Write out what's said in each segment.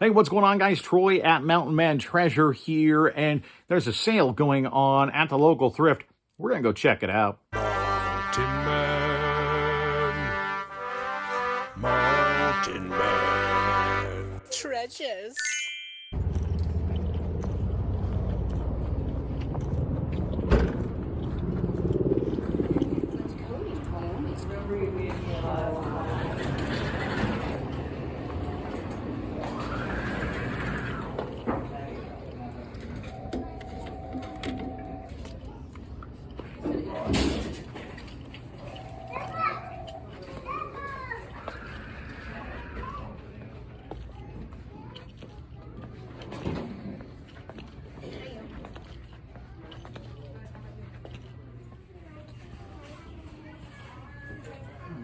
Hey, what's going on, guys? Troy at Mountain Man Treasure here, and there's a sale going on at the local thrift. We're going to go check it out. Mountain Man. Treasures.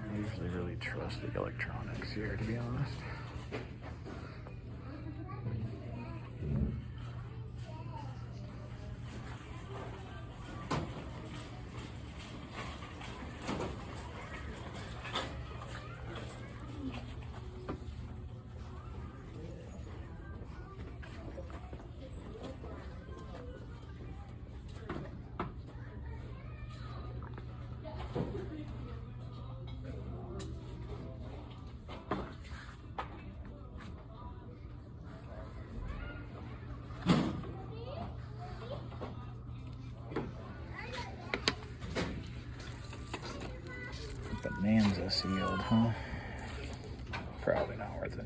I usually really trust the electronics here, to be honest. Bonanza sealed, huh? Probably not worth it.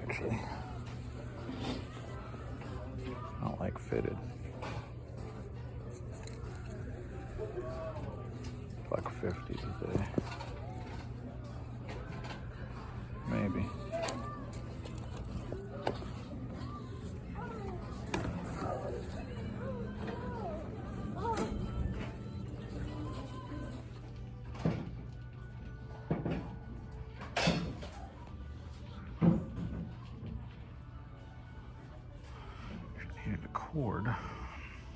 Actually, I don't like fitted. $1.50 today. Maybe. Needed a cord.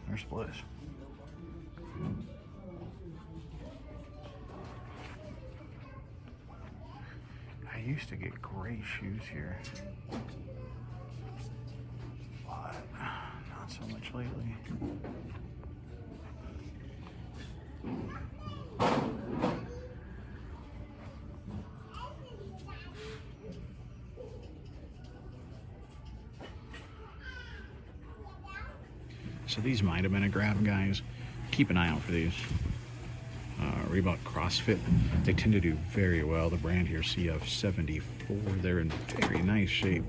There's Bliss. I used to get gray shoes here, but not so much lately. So these might have been a grab, guys. Keep an eye out for these. Reebok CrossFit. They tend to do very well. The brand here, CF74. They're in very nice shape.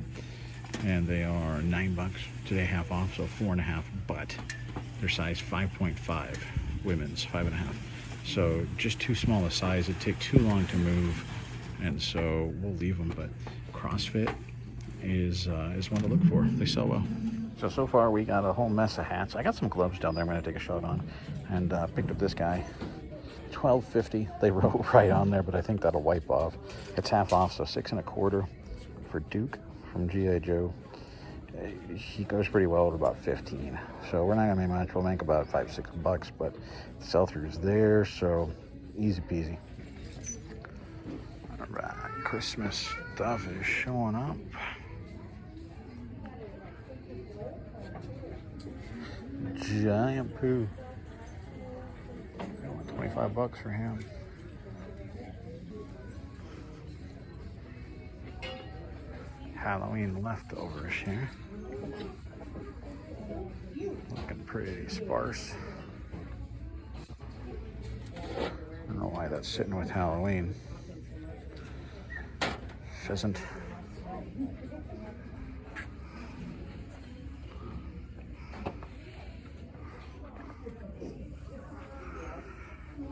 And they are $9. Today half off, so 4.5. But they're size 5.5. Women's 5.5. So just too small a size. It'd take too long to move. And so we'll leave them. But CrossFit is one to look for. They sell well. So far we got a whole mess of hats. I got some gloves down there I'm going to take a shot on. And picked up this guy. $12.50. They wrote right on there, but I think that'll wipe off. It's half off, so 6.25 for Duke from G.I. Joe. He goes pretty well at about 15. So we're not gonna make much. We'll make about $5-6, but the sell-through's there, so easy peasy. All right, Christmas stuff is showing up. Giant poo. $25 for him. Halloween leftovers here. Looking pretty sparse. I don't know why that's sitting with Halloween. Pheasant.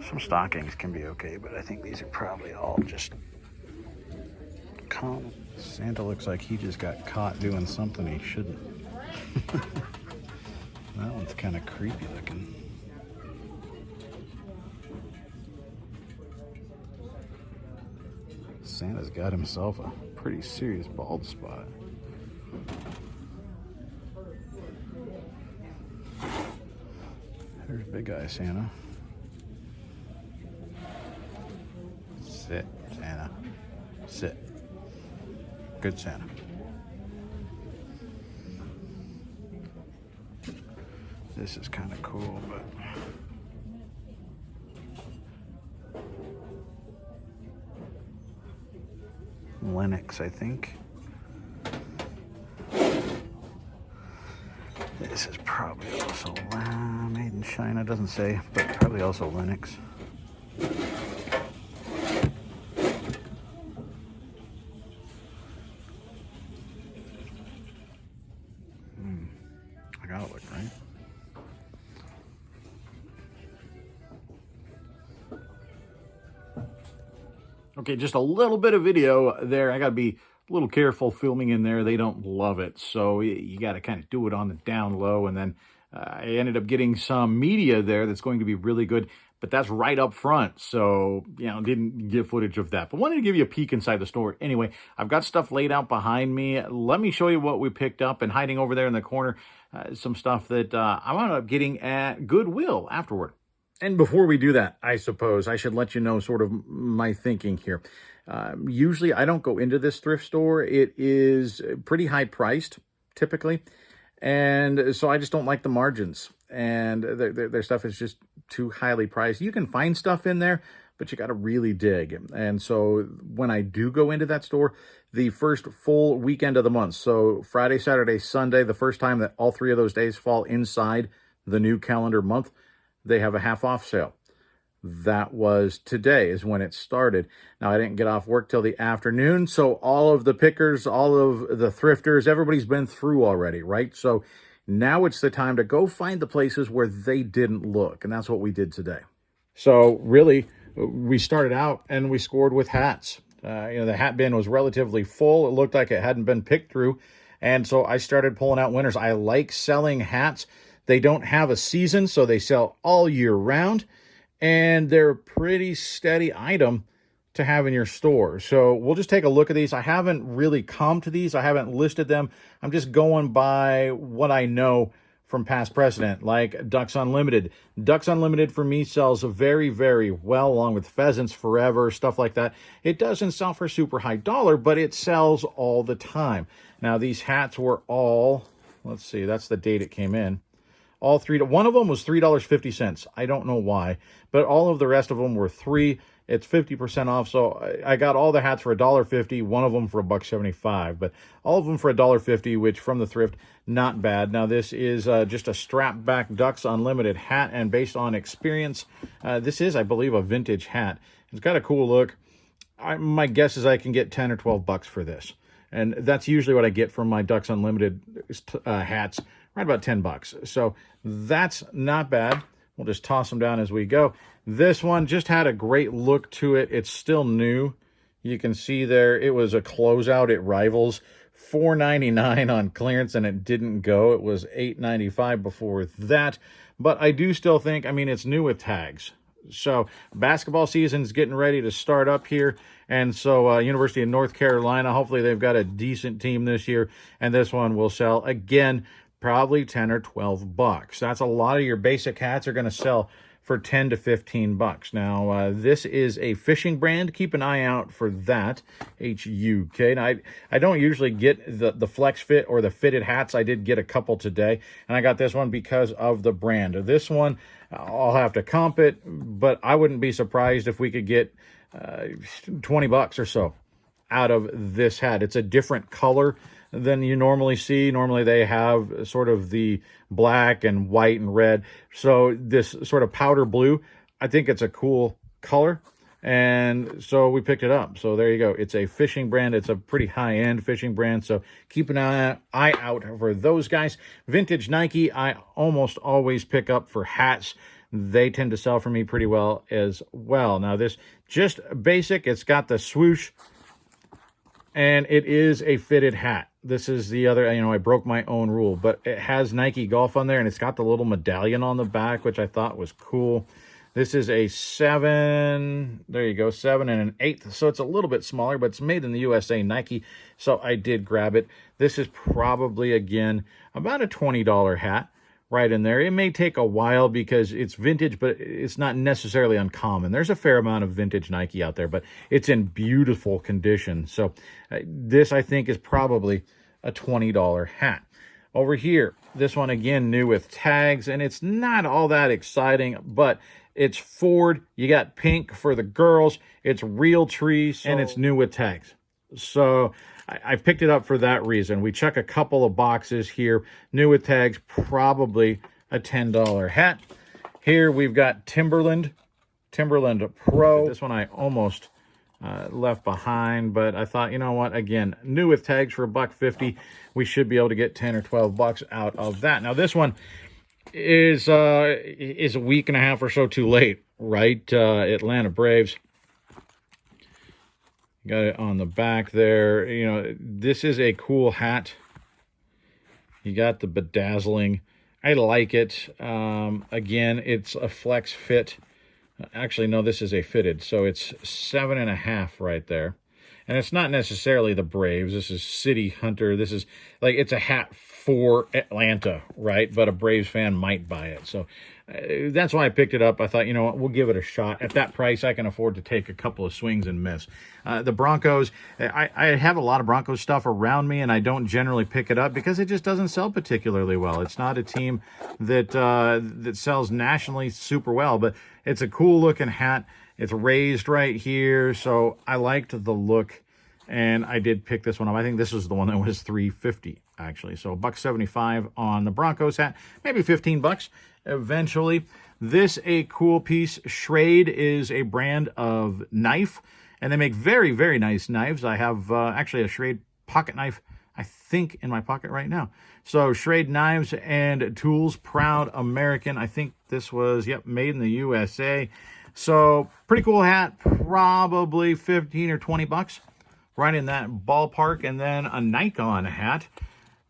Some stockings can be okay, but I think these are probably all just common. Santa looks like he just got caught doing something he shouldn't. That one's kind of creepy looking. Santa's got himself a pretty serious bald spot. There's big guy Santa. Sit, Santa. Sit. Good Santa. This is kind of cool, but Linux, I think. This is probably also made in China, doesn't say, but probably also Linux. I gotta look, right? Okay, just a little bit of video there. I gotta be a little careful filming in there. They don't love it, so you got to kind of do it on the down low. And then I ended up getting some media there that's going to be really good, but that's right up front, so didn't get footage of that, but wanted to give you a peek inside the store. Anyway, I've got stuff laid out behind me. Let me show you what we picked up, and hiding over there in the corner, some stuff that I wound up getting at Goodwill afterward. And before we do that, I suppose I should let you know sort of my thinking here. Usually I don't go into this thrift store. It is pretty high priced, typically. And so I just don't like the margins. And their stuff is just too highly priced. You can find stuff in there, but you got to really dig. And so when I do go into that store, the first full weekend of the month, so Friday, Saturday, Sunday, the first time that all 3 of those days fall inside the new calendar month, they have a half off sale. That was today is when it started. Now, I didn't get off work till the afternoon, so all of the pickers, all of the thrifters, everybody's been through already, right? So now it's the time to go find the places where they didn't look, and that's what we did today. So really, we started out and we scored with hats. The hat bin was relatively full. It looked like it hadn't been picked through, and so I started pulling out winners. I like selling hats. They don't have a season, so they sell all year round, and they're a pretty steady item to have in your store. So we'll just take a look at these. I haven't really come to these. I haven't listed them. I'm just going by what I know from past precedent, like Ducks Unlimited. Ducks Unlimited for me sells very, very well, along with Pheasants Forever, stuff like that. It doesn't sell for super high dollar, but it sells all the time. Now, these hats were all, let's see, that's the date it came in. All three, one of them was $3.50. I don't know why, but all of the rest of them were $3. It's 50% off, so I got all the hats for $1.50, one of them for $1.75, but all of them for $1.50, which from the thrift, not bad. Now, this is just a strap-back Ducks Unlimited hat, and based on experience, this is, I believe, a vintage hat. It's got a cool look. My guess is I can get 10 or 12 bucks for this, and that's usually what I get from my Ducks Unlimited hats. Right about 10 bucks. So that's not bad. We'll just toss them down as we go. This one just had a great look to it. It's still new. You can see there, it was a closeout. It rivals $4.99 on clearance, and it didn't go. It was $8.95 before that. But I do still think, it's new with tags. So basketball season's getting ready to start up here. And so University of North Carolina, hopefully they've got a decent team this year. And this one will sell again, probably 10 or 12 bucks. That's a lot of your basic hats are going to sell for 10 to 15 bucks. Now, this is a fishing brand. Keep an eye out for that, H-U-K. Now, I don't usually get the flex fit or the fitted hats. I did get a couple today, and I got this one because of the brand. This one, I'll have to comp it, but I wouldn't be surprised if we could get 20 bucks or so out of this hat. It's a different color than you normally see. Normally they have sort of the black and white and red. So this sort of powder blue, I think it's a cool color. And so we picked it up. So there you go. It's a fishing brand. It's a pretty high-end fishing brand. So keep an eye out for those guys. Vintage Nike, I almost always pick up for hats. They tend to sell for me pretty well as well. Now this just basic. It's got the swoosh, and it is a fitted hat. This is the other, I broke my own rule, but it has Nike Golf on there, and it's got the little medallion on the back, which I thought was cool. This is a 7, there you go, 7 1/8. So it's a little bit smaller, but it's made in the USA, Nike. So I did grab it. This is probably, again, about a $20 hat right in there. It may take a while because it's vintage, but it's not necessarily uncommon. There's a fair amount of vintage Nike out there, but it's in beautiful condition. So this, I think, is probably a $20 hat. Over here, this one, again, new with tags, and it's not all that exciting, but it's Ford. You got pink for the girls. It's real trees, and it's new with tags. So I picked it up for that reason. We check a couple of boxes here. New with tags, probably a $10 hat. Here we've got Timberland Pro. This one I almost left behind, but I thought, you know what, again, new with tags for $1.50. We should be able to get 10 or 12 bucks out of that. Now this one is a week and a half or so too late, right? Atlanta Braves. Got it on the back there. You know, this is a cool hat. You got the bedazzling. I like it. Again, it's a flex fit. Actually, no, this is a fitted. So it's 7.5 right there. And it's not necessarily the Braves. This is City Hunter. This is like, it's a hat for Atlanta, right? But a Braves fan might buy it. So that's why I picked it up. I thought, you know what, we'll give it a shot. At that price, I can afford to take a couple of swings and miss. The Broncos, I have a lot of Broncos stuff around me, and I don't generally pick it up because it just doesn't sell particularly well. It's not a team that that sells nationally super well, but it's a cool looking hat. It's raised right here, so I liked the look, and I did pick this one up. I think this was the one that was $3.50 actually. So $1.75 on the Broncos hat, maybe 15 bucks eventually. This a cool piece. Schrade is a brand of knife, and they make very, very nice knives. I have actually a Schrade pocket knife, I think, in my pocket right now. So Schrade knives and tools, proud American. I think this was, yep, made in the USA. So pretty cool hat, probably 15 or 20 bucks, right in that ballpark. And then a Nikon hat.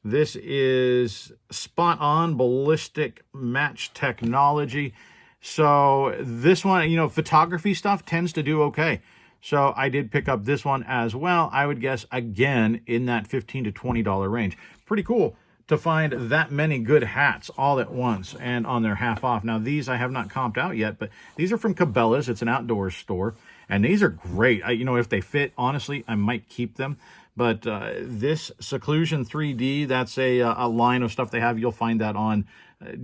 This is spot on ballistic match technology. So this one, you know, photography stuff tends to do okay. So I did pick up this one as well. I would guess, again, in that $15 to $20 range. Pretty cool to find that many good hats all at once and on their half off. Now, these I have not comped out yet, but these are from Cabela's. It's an outdoor store, and these are great. You know, if they fit, honestly, I might keep them. But this Seclusion 3D, that's a line of stuff they have. You'll find that on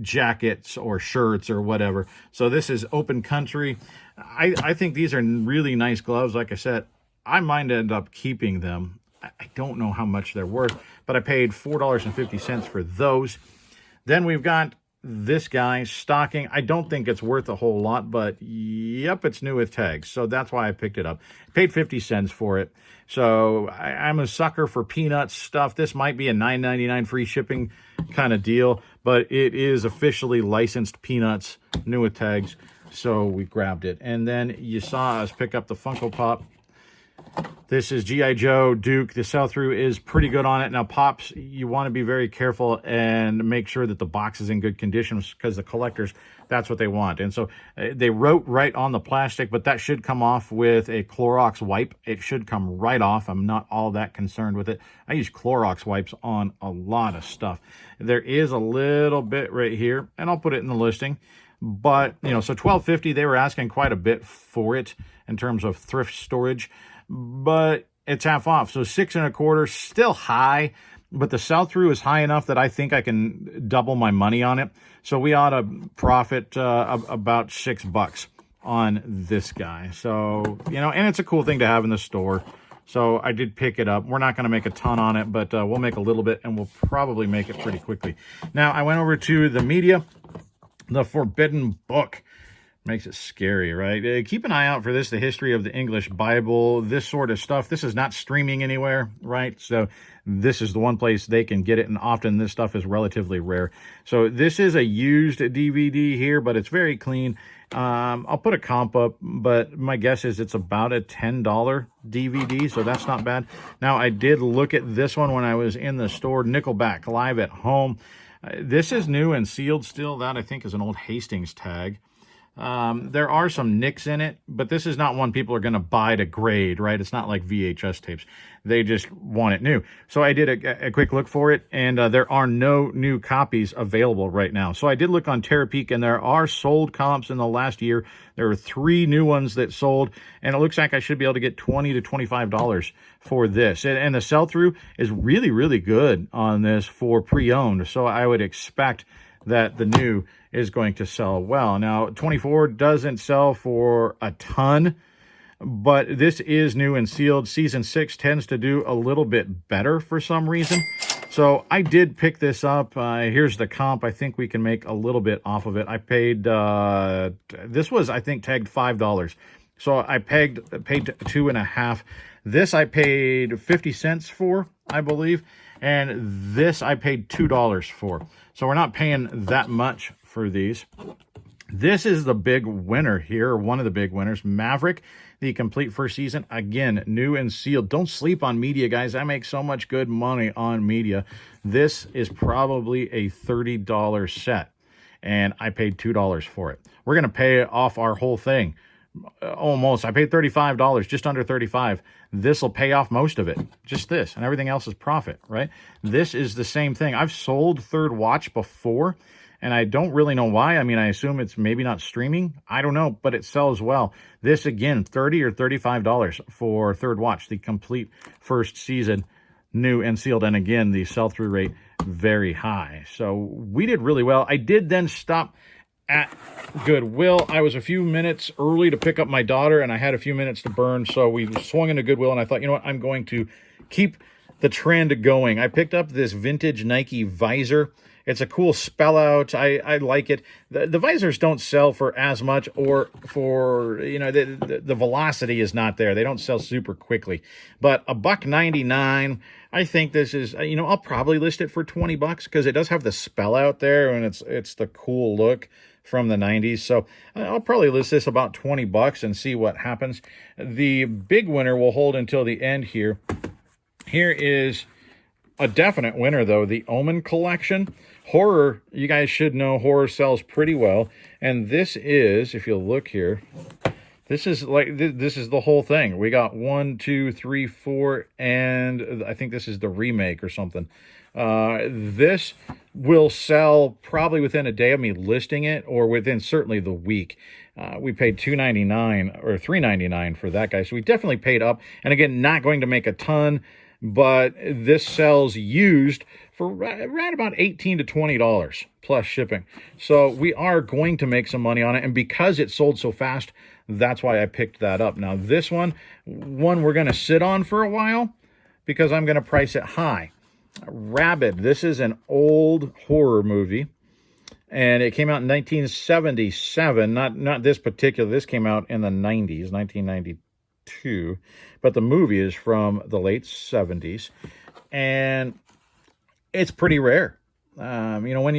jackets or shirts or whatever. So this is Open Country. I think these are really nice gloves. Like I said, I might end up keeping them. I don't know how much they're worth, but I paid $4.50 for those. Then we've got this guy, stocking. I don't think it's worth a whole lot, but yep, it's new with tags. So that's why I picked it up. Paid 50 cents for it. So I'm a sucker for peanuts stuff. This might be a $9.99 free shipping kind of deal, but it is officially licensed peanuts, new with tags. So we grabbed it. And then you saw us pick up the Funko Pop. This is G.I. Joe Duke. The sell-through is pretty good on it. Now, Pops, you want to be very careful and make sure that the box is in good condition because the collectors, that's what they want. And so they wrote right on the plastic, but that should come off with a Clorox wipe. It should come right off. I'm not all that concerned with it. I use Clorox wipes on a lot of stuff. There is a little bit right here, and I'll put it in the listing. But, you know, so $12.50, they were asking quite a bit for it in terms of thrift storage. But it's half off, so $6 1/4, still high, but the sell-through is high enough that I think I can double my money on it. So we ought to profit about $6 on this guy. So, you know, and it's a cool thing to have in the store. So I did pick it up. We're not going to make a ton on it, but we'll make a little bit, and we'll probably make it pretty quickly. Now, I went over to the media, the Forbidden Book. Makes it scary, right? Keep an eye out for this, the history of the English Bible, this sort of stuff. This is not streaming anywhere, right? So this is the one place they can get it, and often this stuff is relatively rare. So this is a used DVD here, but it's very clean. I'll put a comp up, but my guess is it's about a $10 DVD, so that's not bad. Now, I did look at this one when I was in the store, Nickelback, Live at Home. This is new and sealed still. That, I think, is an old Hastings tag. There are some nicks in it, but this is not one people are going to buy to grade, right? It's not like VHS tapes. They just want it new. So I did a quick look for it, and there are no new copies available right now. So I did look on Terapeak, and there are sold comps in the last year. There are 3 new ones that sold, and it looks like I should be able to get $20 to $25 for this. And the sell-through is really, really good on this for pre-owned. So I would expect that the new is going to sell well. Now, 24 doesn't sell for a ton, but this is new and sealed. Season 6 tends to do a little bit better for some reason. So I did pick this up. Here's the comp. I think we can make a little bit off of it. I paid, this was, I think, tagged $5. So I paid 2.5. This I paid 50 cents for, I believe. And this I paid $2 for. So we're not paying that much for these. This is the big winner here, one of the big winners, Maverick, the complete first season. Again, new and sealed. Don't sleep on media, guys. I make so much good money on media. This is probably a $30 set, and I paid $2 for it. We're going to pay off our whole thing. Almost. I paid $35, just under $35. This will pay off most of it. Just this, and everything else is profit, right? This is the same thing. I've sold Third Watch before, and I don't really know why. I mean, I assume it's maybe not streaming. I don't know, but it sells well. This, again, $30 or $35 for Third Watch, the complete first season, new and sealed. And again, the sell-through rate, very high. So we did really well. I did then stop at Goodwill. I was a few minutes early to pick up my daughter, and I had a few minutes to burn, so we swung into Goodwill, and I thought, you know what, I'm going to keep the trend going. I picked up this vintage Nike Visor. It's a cool spell out. I like it. The visors don't sell for as much, or for, you know, the velocity is not there. They don't sell super quickly. But $1.99, I think this is, you know, I'll probably list it for $20 because it does have the spell out there, and it's the cool look from the 90s. So I'll probably list this about $20 and see what happens. The big winner will hold until the end here. Here is a definite winner, though, the Omen collection. Horror, you guys should know horror sells pretty well. And this is, if you look here, this is the whole thing. We got 1, 2, 3, 4, and I think this is the remake or something. This will sell probably within a day of me listing it, or within certainly the week. We paid $2.99 or $3.99 for that guy, so we definitely paid up. And again, not going to make a ton, but this sells used for right about $18 to $20 plus shipping. So we are going to make some money on it, and because it sold so fast, that's why I picked that up. Now this one we're going to sit on for a while because I'm going to price it high. Rabid. This is an old horror movie, and it came out in 1977. Not this particular. This came out in the 90s, 1992, but the movie is from the late 70s, and it's pretty rare. You know, when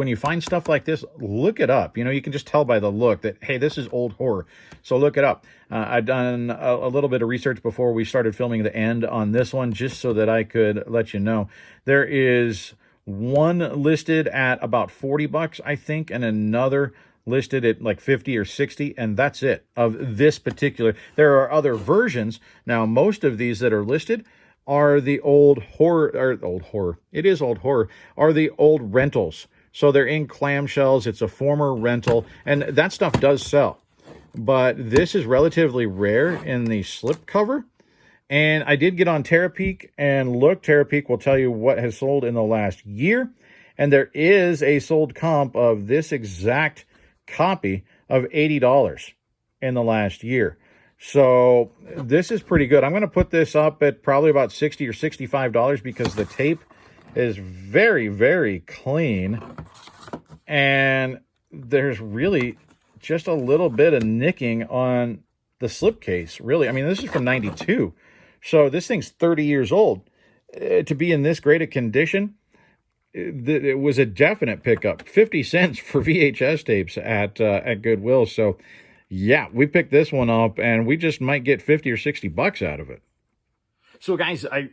you find stuff like this, look it up. You know, you can just tell by the look that, hey, this is old horror. So look it up. I've done a little bit of research before we started filming the end on this one, just so that I could let you know. There is one listed at about $40, I think, and another listed at like 50 or 60, and that's it of this particular. There are other versions. Now, most of these that are listed are the old horror, it is old horror, are the old rentals. So they're in clamshells. It's a former rental, and that stuff does sell. But this is relatively rare in the slip cover. And I did get on Terapeak and look. Terapeak will tell you what has sold in the last year. And there is a sold comp of this exact copy of $80 in the last year. So this is pretty good. I'm going to put this up at probably about $60 or $65 because the tape is very, very clean. And there's really just a little bit of nicking on the slipcase, really. I mean, this is from 92. So this thing's 30 years old. To be in this great a condition, it was a definite pickup. 50 cents for VHS tapes at Goodwill. So yeah, we picked this one up, and we just might get 50 or 60 bucks out of it. So guys, I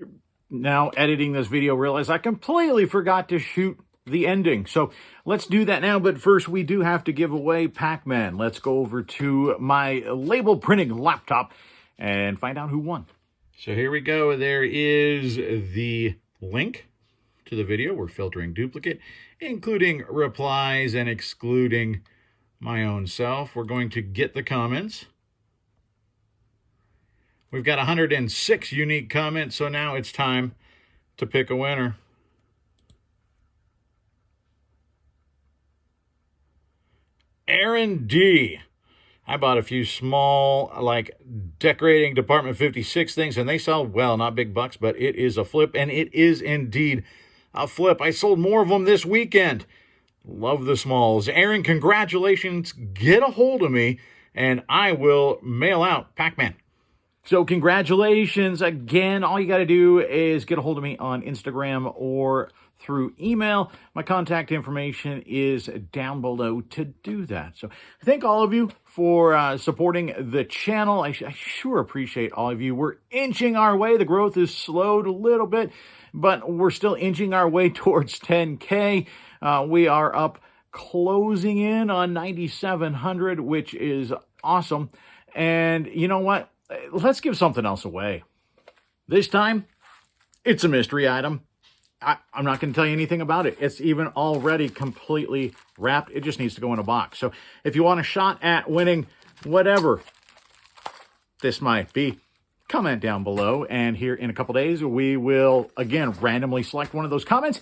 now editing this video realize I completely forgot to shoot the ending. So let's do that now. But first, we do have to give away Pac-Man. Let's go over to my label printing laptop and find out who won. So here we go. There is the link to the video. We're filtering duplicate, including replies and excluding my own self. We're going to get the comments. We've got 106 unique comments, so now it's time to pick a winner. Aaron D. I bought a few small, like, decorating Department 56 things, and they sell well, not big bucks, but it is a flip, and it is indeed a flip. I sold more of them this weekend. Love the smalls. Aaron, congratulations. Get a hold of me, and I will mail out Pac-Man. So congratulations again. All you got to do is get a hold of me on Instagram or through email. My contact information is down below to do that. So thank all of you for supporting the channel. I sure appreciate all of you. We're inching our way. The growth has slowed a little bit, but we're still inching our way towards 10K. We are up closing in on 9,700, which is awesome. And you know what? Let's give something else away. This time, it's a mystery item. I'm not going to tell you anything about it. It's even already completely wrapped. It just needs to go in a box. So if you want a shot at winning whatever this might be, comment down below. And here in a couple days, we will, again, randomly select one of those comments.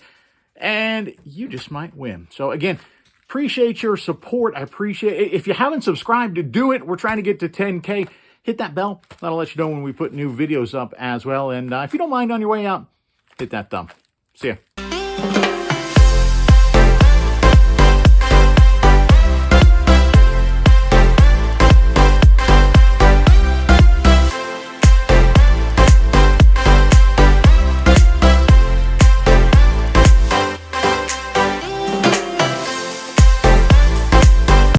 And you just might win. So again, appreciate your support. I appreciate it. If you haven't subscribed, do it. We're trying to get to 10K. Hit that bell. That'll let you know when we put new videos up as well. And if you don't mind on your way out, hit that thumb. See ya.